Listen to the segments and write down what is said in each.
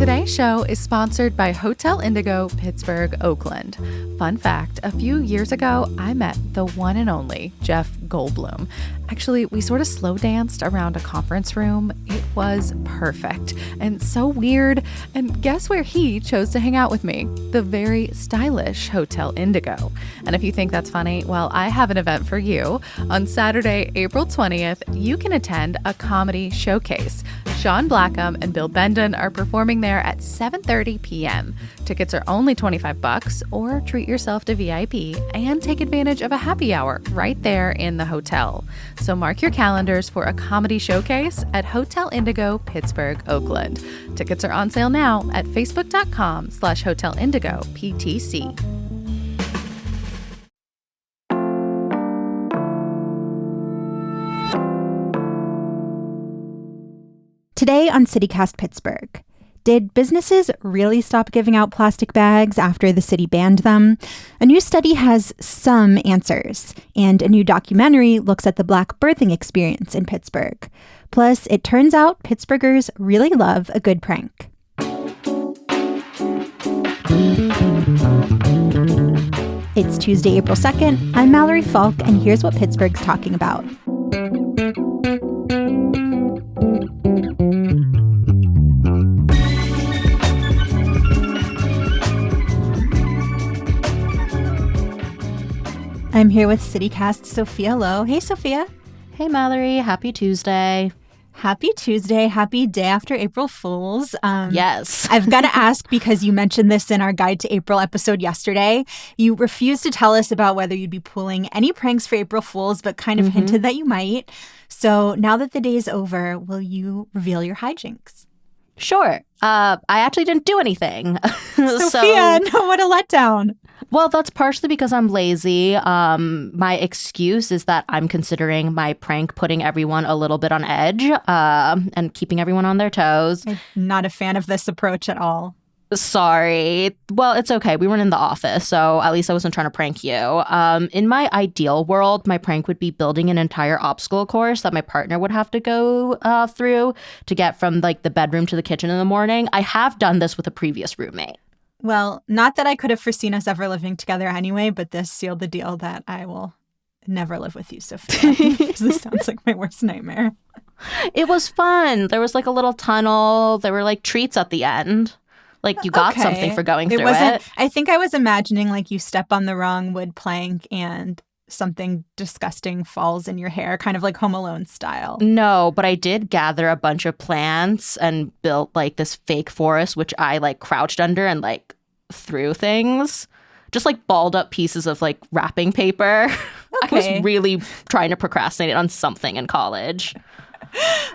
Today's show is sponsored by Hotel Indigo, Pittsburgh, Oakland. Fun fact, a few years ago, I met the one and only Jeff Goldblum. Actually, we sort of slow danced around a conference room. It was perfect and so weird. And guess where he chose to hang out with me? The very stylish Hotel Indigo. And if you think that's funny, well, I have an event for you. On Saturday, April 20th, you can attend a comedy showcase. Sean Blackham and Bill Bendon are performing there at 7:30 p.m. Tickets are only $25, or treat yourself to VIP and take advantage of a happy hour right there in the hotel. So mark your calendars for a comedy showcase at Hotel Indigo, Pittsburgh, Oakland. Tickets are on sale now at facebook.com/hotelindigoptc. Today on CityCast Pittsburgh, did businesses really stop giving out plastic bags after the city banned them? A new study has some answers, and a new documentary looks at the Black birthing experience in Pittsburgh. Plus, it turns out Pittsburghers really love a good prank. It's Tuesday, April 2nd. I'm Mallory Falk, and here's what Pittsburgh's talking about. I'm here with CityCast Sophia Lowe. Hey, Sophia. Hey, Mallory. Happy Tuesday. Happy Tuesday. Happy day after April Fools. Yes. I've got to ask, because you mentioned this in our Guide to April episode yesterday. You refused to tell us about whether you'd be pulling any pranks for April Fools, but kind of hinted that you might. So now that the day is over, will you reveal your hijinks? Sure. I actually didn't do anything. Sophia, no, what a letdown. Well, that's partially because I'm lazy. My excuse is that I'm considering my prank putting everyone a little bit on edge and keeping everyone on their toes. I'm not a fan of this approach at all. Sorry. Well, it's okay. We weren't in the office, so at least I wasn't trying to prank you. In my ideal world, my prank would be building an entire obstacle course that my partner would have to go through to get from like the bedroom to the kitchen in the morning. I have done this with a previous roommate. Well, not that I could have foreseen us ever living together anyway, but this sealed the deal that I will never live with you, Sophia. This sounds like my worst nightmare. It was fun. There was like a little tunnel. There were like treats at the end. Like you got something for going through it. I think I was imagining like you step on the wrong wood plank and something disgusting falls in your hair, kind of like Home Alone style. No, but I did gather a bunch of plants and built like this fake forest, which I like crouched under and like threw things. Just like balled up pieces of like wrapping paper. Okay. I was really trying to procrastinate on something in college.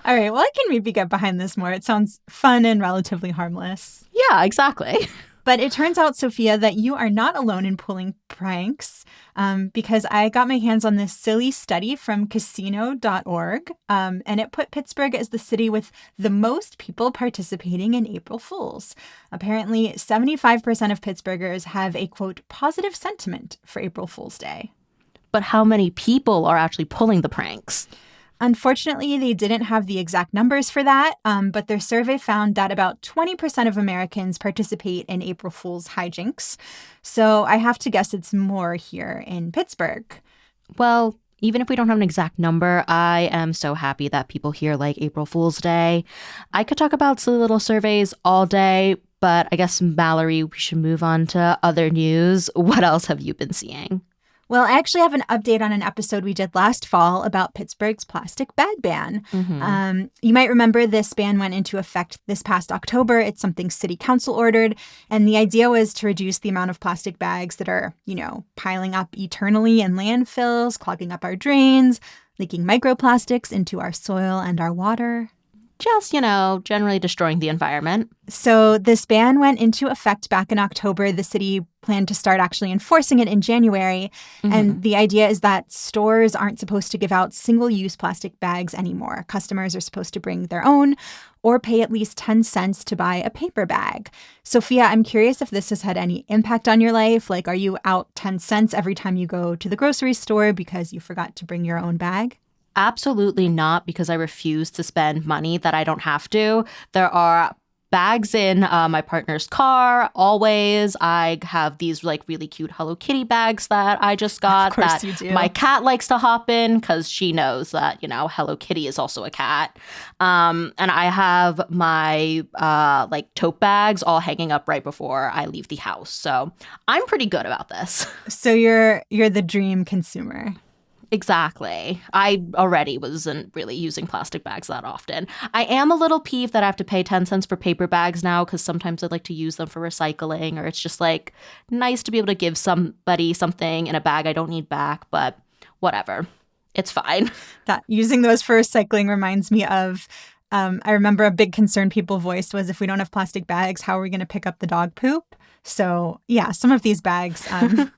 All right. Well, I can maybe get behind this more. It sounds fun and relatively harmless. Yeah, exactly. But it turns out, Sophia, that you are not alone in pulling pranks because I got my hands on this silly study from casino.org, and it put Pittsburgh as the city with the most people participating in April Fools. Apparently, 75% of Pittsburghers have a, quote, positive sentiment for April Fool's Day. But how many people are actually pulling the pranks? Unfortunately, they didn't have the exact numbers for that, but their survey found that about 20% of Americans participate in April Fool's hijinks. So I have to guess it's more here in Pittsburgh. Well, even if we don't have an exact number, I am so happy that people here like April Fool's Day. I could talk about silly little surveys all day, but I guess, Mallory, we should move on to other news. What else have you been seeing? Well, I actually have an update on an episode we did last fall about Pittsburgh's plastic bag ban. You might remember this ban went into effect this past October. It's something City Council ordered. And the idea was to reduce the amount of plastic bags that are, piling up eternally in landfills, clogging up our drains, leaking microplastics into our soil and our water. Just, generally destroying the environment. So this ban went into effect back in October. The city planned to start actually enforcing it in January. And the idea is that stores aren't supposed to give out single-use plastic bags anymore. Customers are supposed to bring their own or pay at least 10 cents to buy a paper bag. Sophia, I'm curious if this has had any impact on your life. Like, are you out 10 cents every time you go to the grocery store because you forgot to bring your own bag? Absolutely not, because I refuse to spend money that I don't have to. There are bags in my partner's car, always. I have these like really cute Hello Kitty bags that I just got that you do. my cat likes to hop in because she knows that, Hello Kitty is also a cat. And I have my like tote bags all hanging up right before I leave the house. So I'm pretty good about this. So you're the dream consumer. Exactly. I already wasn't really using plastic bags that often. I am a little peeved that I have to pay 10 cents for paper bags now because sometimes I'd like to use them for recycling, or it's just like nice to be able to give somebody something in a bag I don't need back, but whatever. It's fine. That using those for recycling reminds me of I remember a big concern people voiced was, if we don't have plastic bags, how are we going to pick up the dog poop? So yeah, some of these bags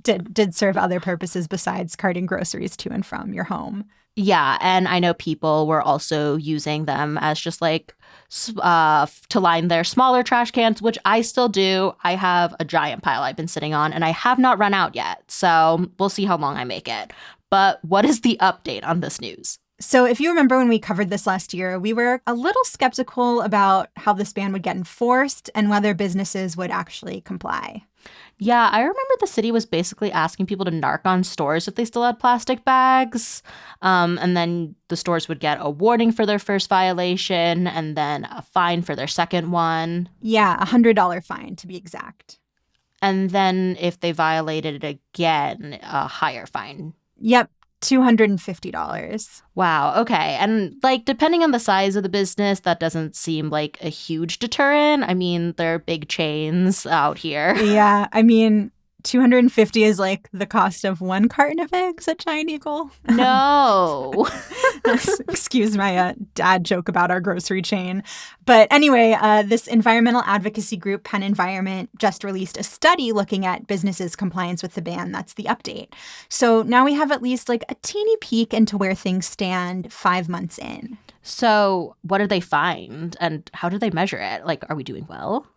did serve other purposes besides carting groceries to and from your home. Yeah, and I know people were also using them as just like to line their smaller trash cans, which I still do. I have a giant pile I've been sitting on, and I have not run out yet. So we'll see how long I make it. But what is the update on this news? So if you remember when we covered this last year, we were a little skeptical about how this ban would get enforced and whether businesses would actually comply. Yeah, I remember the city was basically asking people to narc on stores if they still had plastic bags. And then the stores would get a warning for their first violation and then a fine for their second one. Yeah, $100 fine to be exact. And then if they violated it again, a higher fine. Yep. $250. Wow. Okay. And like, depending on the size of the business, that doesn't seem like a huge deterrent. I mean, there are big chains out here. Yeah. I mean, $250 is like the cost of one carton of eggs at Giant Eagle. No. Excuse my dad joke about our grocery chain. But anyway, this environmental advocacy group, PennEnvironment, just released a study looking at businesses' compliance with the ban. That's the update. So now we have at least like a teeny peek into where things stand 5 months in. So what did they find and how do they measure it? Like, are we doing well?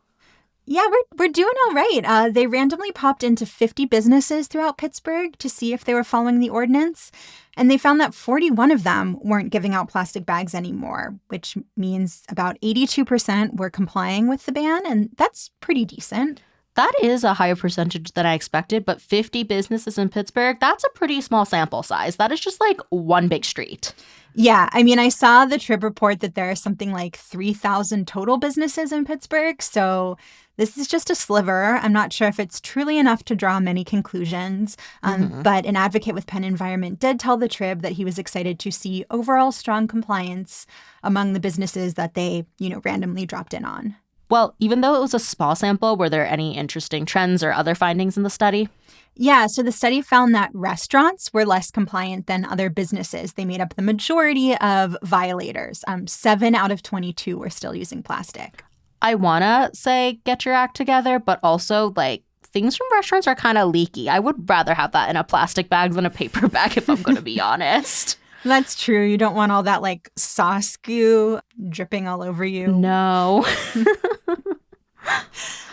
Yeah, we're doing all right. They randomly popped into 50 businesses throughout Pittsburgh to see if they were following the ordinance. And they found that 41 of them weren't giving out plastic bags anymore, which means about 82% were complying with the ban. And that's pretty decent. That is a higher percentage than I expected, but 50 businesses in Pittsburgh, that's a pretty small sample size. That is just like one big street. Yeah, I mean, I saw the Trib report that there are something like 3,000 total businesses in Pittsburgh. So this is just a sliver. I'm not sure if it's truly enough to draw many conclusions. But an advocate with PennEnvironment did tell the Trib that he was excited to see overall strong compliance among the businesses that they, randomly dropped in on. Well, even though it was a small sample, were there any interesting trends or other findings in the study? Yeah, so the study found that restaurants were less compliant than other businesses. They made up the majority of violators. 7 out of 22 were still using plastic. I want to say get your act together, but also like things from restaurants are kind of leaky. I would rather have that in a plastic bag than a paper bag, if I'm going to be honest. That's true. You don't want all that like sauce goo dripping all over you. No.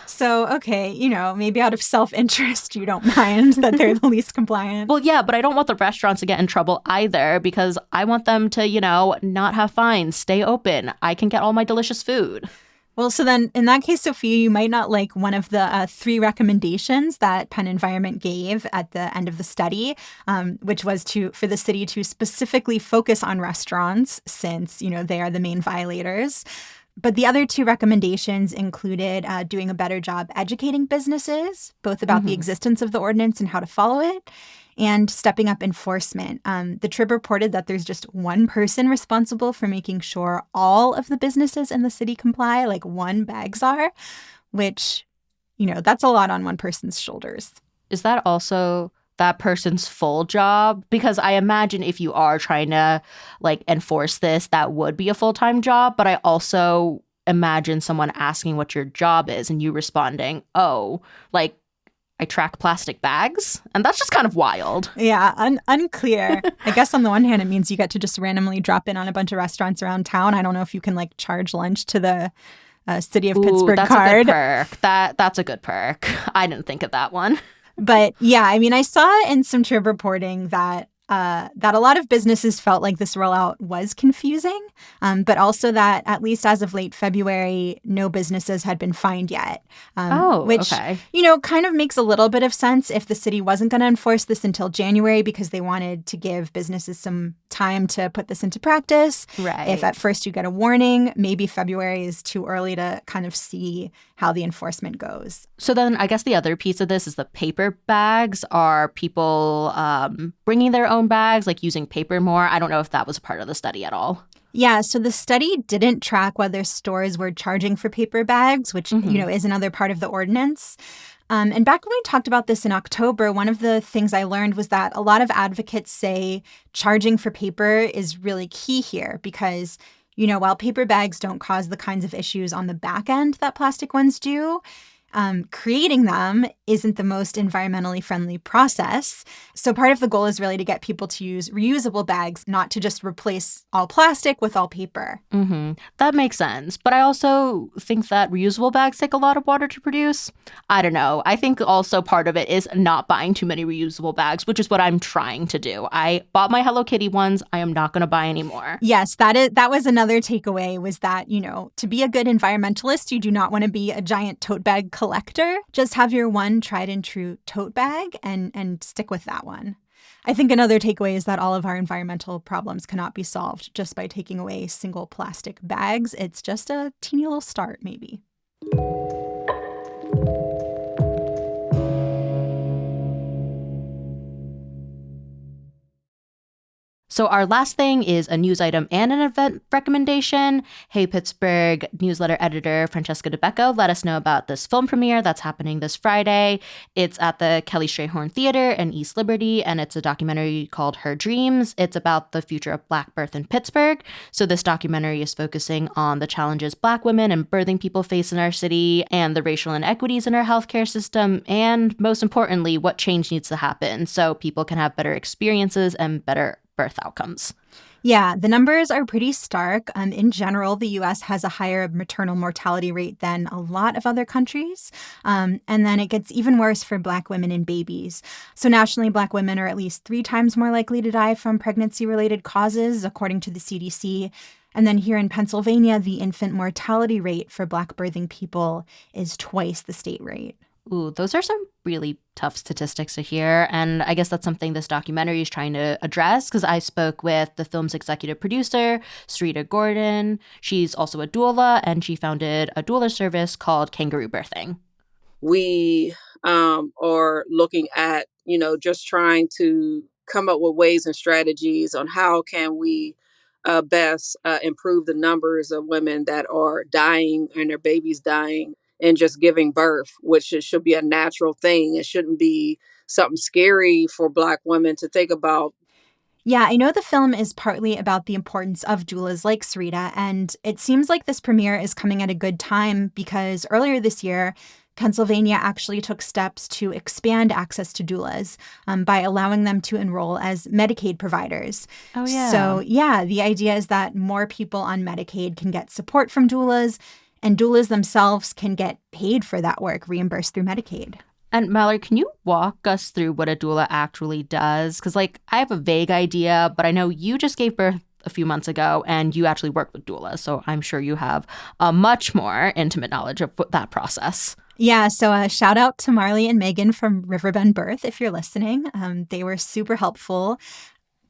So, okay, maybe out of self-interest, you don't mind that they're the least compliant. Well, yeah, but I don't want the restaurants to get in trouble either because I want them to, not have fines, stay open. I can get all my delicious food. Well, so then in that case, Sophia, you might not like one of the 3 recommendations that PennEnvironment gave at the end of the study, which was for the city to specifically focus on restaurants since, they are the main violators. But the other 2 recommendations included doing a better job educating businesses, both about the existence of the ordinance and how to follow it, and stepping up enforcement. The Trib reported that there's just one person responsible for making sure all of the businesses in the city comply, like one bag czar, which, that's a lot on one person's shoulders. Is that also that person's full job? Because I imagine if you are trying to like enforce this, that would be a full-time job. But I also imagine someone asking what your job is and you responding, oh, like I track plastic bags. And that's just kind of wild. Yeah, unclear. I guess on the one hand, it means you get to just randomly drop in on a bunch of restaurants around town. I don't know if you can like charge lunch to the City of Pittsburgh that's card. A good perk. That's a good perk. I didn't think of that one. But yeah, I mean, I saw in some Trib reporting that that a lot of businesses felt like this rollout was confusing, but also that at least as of late February, no businesses had been fined yet. Which, okay. Kind of makes a little bit of sense if the city wasn't going to enforce this until January because they wanted to give businesses some time to put this into practice. Right. If at first you get a warning, maybe February is too early to kind of see how the enforcement goes. So then I guess the other piece of this is the paper bags. Are people bringing their own bags, like using paper more? I don't know if that was a part of the study at all. Yeah, so the study didn't track whether stores were charging for paper bags, which, is another part of the ordinance. And back when we talked about this in October, one of the things I learned was that a lot of advocates say charging for paper is really key here because, while paper bags don't cause the kinds of issues on the back end that plastic ones do, creating them isn't the most environmentally friendly process. So part of the goal is really to get people to use reusable bags, not to just replace all plastic with all paper. That makes sense. But I also think that reusable bags take a lot of water to produce. I don't know. I think also part of it is not buying too many reusable bags, which is what I'm trying to do. I bought my Hello Kitty ones. I am not going to buy any more. Yes, that was another takeaway was that, to be a good environmentalist, you do not want to be a giant tote bag collector. Just have your one tried and true tote bag and stick with that one. I think another takeaway is that all of our environmental problems cannot be solved just by taking away single plastic bags. It's just a teeny little start, maybe. So our last thing is a news item and an event recommendation. Hey Pittsburgh newsletter editor Francesca DeBecco let us know about this film premiere that's happening this Friday. It's at the Kelly Strayhorn Theater in East Liberty, and it's a documentary called Her Dreams. It's about the future of Black birth in Pittsburgh. So this documentary is focusing on the challenges Black women and birthing people face in our city and the racial inequities in our healthcare system, and most importantly, what change needs to happen so people can have better experiences and better birth outcomes. Yeah, the numbers are pretty stark. In general, the U.S. has a higher maternal mortality rate than a lot of other countries. And then it gets even worse for Black women and babies. So nationally, Black women are at least 3 times more likely to die from pregnancy-related causes, according to the CDC. And then here in Pennsylvania, the infant mortality rate for Black birthing people is twice the state rate. Ooh, those are some really tough statistics to hear. And I guess that's something this documentary is trying to address, because I spoke with the film's executive producer, Sarita Gordon. She's also a doula, and she founded a doula service called Kangaroo Birthing. We are looking at, just trying to come up with ways and strategies on how can we best improve the numbers of women that are dying and their babies dying and just giving birth, which should be a natural thing. It shouldn't be something scary for Black women to think about. Yeah, I know the film is partly about the importance of doulas like Sarita, and it seems like this premiere is coming at a good time because earlier this year, Pennsylvania actually took steps to expand access to doulas by allowing them to enroll as Medicaid providers. Oh, yeah. So, yeah, the idea is that more people on Medicaid can get support from doulas, and doulas themselves can get paid for that work, reimbursed through Medicaid. And Mallory, can you walk us through what a doula actually does? Because, I have a vague idea, but I know you just gave birth a few months ago and you actually work with doulas. So I'm sure you have a much more intimate knowledge of that process. Yeah, so shout out to Marley and Megan from Riverbend Birth if you're listening. They were super helpful.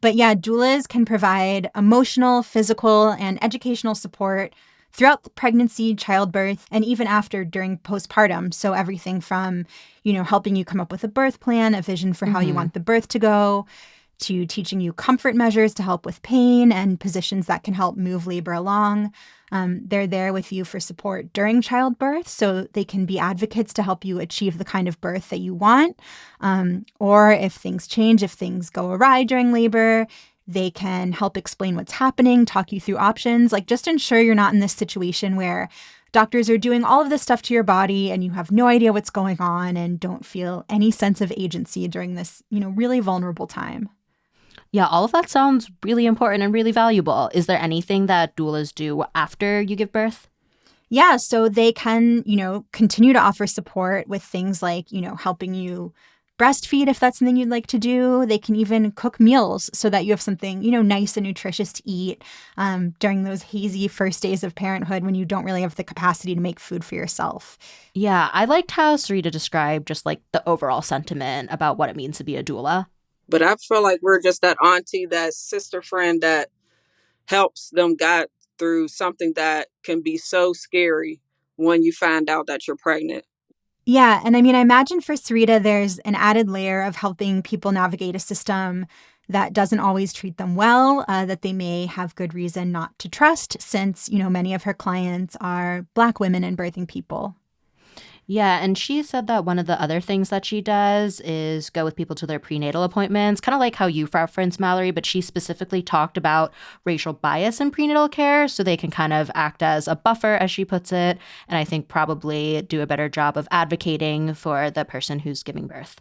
But yeah, doulas can provide emotional, physical, and educational support throughout the pregnancy, childbirth, and even after during postpartum. So everything from, helping you come up with a birth plan, a vision for how you want the birth to go, to teaching you comfort measures to help with pain and positions that can help move labor along. They're there with you for support during childbirth, so they can be advocates to help you achieve the kind of birth that you want. Or if things change, if things go awry during labor, they can help explain what's happening, talk you through options, just ensure you're not in this situation where doctors are doing all of this stuff to your body and you have no idea what's going on and don't feel any sense of agency during this, really vulnerable time. Yeah, all of that sounds really important and really valuable. Is there anything that doulas do after you give birth? Yeah, so they can, continue to offer support with things like, helping you breastfeed if that's something you'd like to do. They can even cook meals so that you have something, nice and nutritious to eat during those hazy first days of parenthood when you don't really have the capacity to make food for yourself. Yeah, I liked how Sarita described just like the overall sentiment about what it means to be a doula. But I feel like we're just that auntie, that sister friend that helps them guide through something that can be so scary when you find out that you're pregnant. Yeah. And I mean, I imagine for Sarita, there's an added layer of helping people navigate a system that doesn't always treat them well, that they may have good reason not to trust, since, many of her clients are Black women and birthing people. Yeah, and she said that one of the other things that she does is go with people to their prenatal appointments, kind of like how you referenced, Mallory, but she specifically talked about racial bias in prenatal care so they can kind of act as a buffer, as she puts it, and I think probably do a better job of advocating for the person who's giving birth.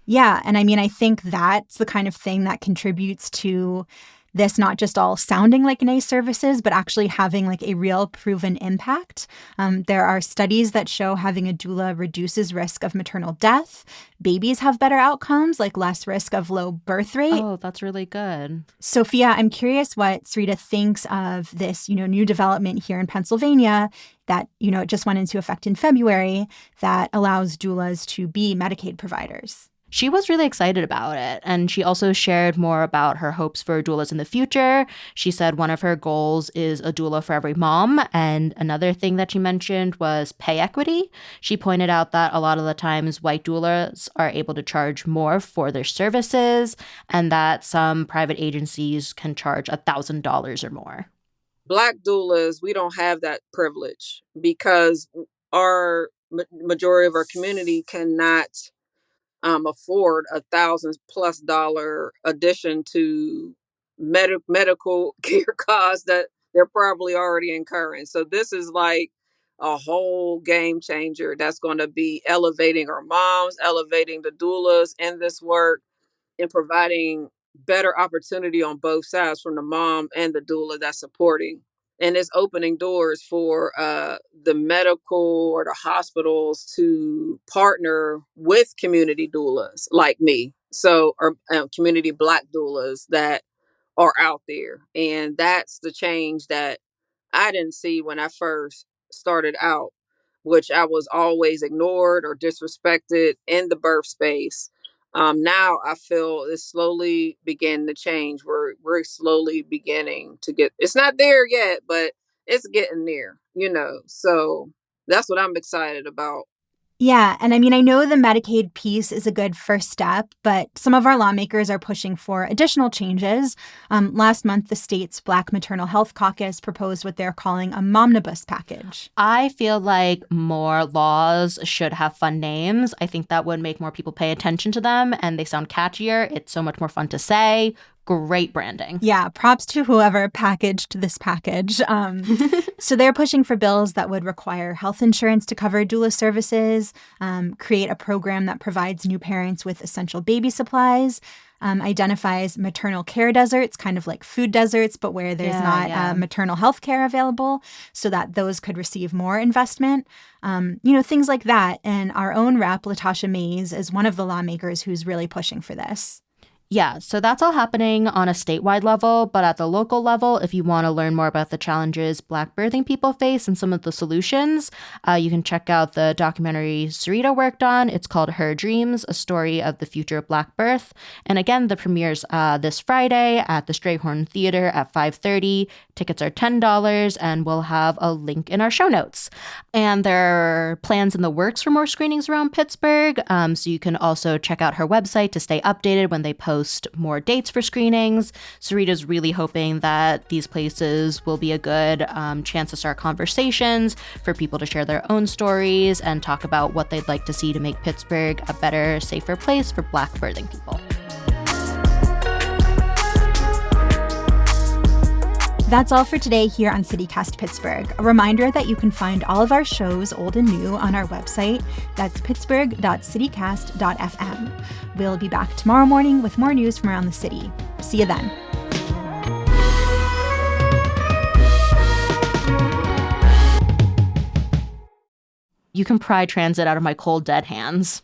Yeah, and I mean, I think that's the kind of thing that contributes to this not just all sounding like nice services, but actually having like a real proven impact. There are studies that show having a doula reduces risk of maternal death. Babies have better outcomes, like less risk of low birth rate. Oh, that's really good. Sophia, I'm curious what Sarita thinks of this, new development here in Pennsylvania that, it just went into effect in February that allows doulas to be Medicaid providers. She was really excited about it, and she also shared more about her hopes for doulas in the future. She said one of her goals is a doula for every mom, and another thing that she mentioned was pay equity. She pointed out that a lot of the times white doulas are able to charge more for their services, and that some private agencies can charge $1,000 or more. Black doulas, we don't have that privilege because our majority of our community cannot afford $1,000+ addition to medical care costs that they're probably already incurring. So this is like a whole game changer that's going to be elevating our moms, elevating the doulas in this work, and providing better opportunity on both sides from the mom and the doula that's supporting. And it's opening doors for the medical or the hospitals to partner with community doulas like me. So, or community Black doulas that are out there. And that's the change that I didn't see when I first started out, which I was always ignored or disrespected in the birth space. Now I feel it's slowly beginning to change. We're slowly beginning to get, it's not there yet, but it's getting there, So that's what I'm excited about. Yeah, and I mean, I know the Medicaid piece is a good first step, but some of our lawmakers are pushing for additional changes. Last month, the state's Black Maternal Health Caucus proposed what they're calling a momnibus package. I feel like more laws should have fun names. I think that would make more people pay attention to them, and they sound catchier. It's so much more fun to say. Great branding. Yeah, props to whoever packaged this package. So they're pushing for bills that would require health insurance to cover doula services, create a program that provides new parents with essential baby supplies, identifies maternal care deserts, kind of like food deserts, but where there's not maternal health care available, so that those could receive more investment. Things like that. And our own rep, Latasha Mays, is one of the lawmakers who's really pushing for this. Yeah, so that's all happening on a statewide level, but at the local level, if you want to learn more about the challenges Black birthing people face and some of the solutions, you can check out the documentary Sarita worked on. It's called Her Dreams, a story of the future of Black birth. And again, the premiere's this Friday at the Strayhorn Theater at 5:30. Tickets are $10, and we'll have a link in our show notes. And there are plans in the works for more screenings around Pittsburgh, so you can also check out her website to stay updated when they post more dates for screenings. Sarita's really hoping that these places will be a good chance to start conversations for people to share their own stories and talk about what they'd like to see to make Pittsburgh a better, safer place for Black birthing people. That's all for today here on CityCast Pittsburgh. A reminder that you can find all of our shows, old and new, on our website. That's pittsburgh.citycast.fm. We'll be back tomorrow morning with more news from around the city. See you then. You can pry transit out of my cold, dead hands.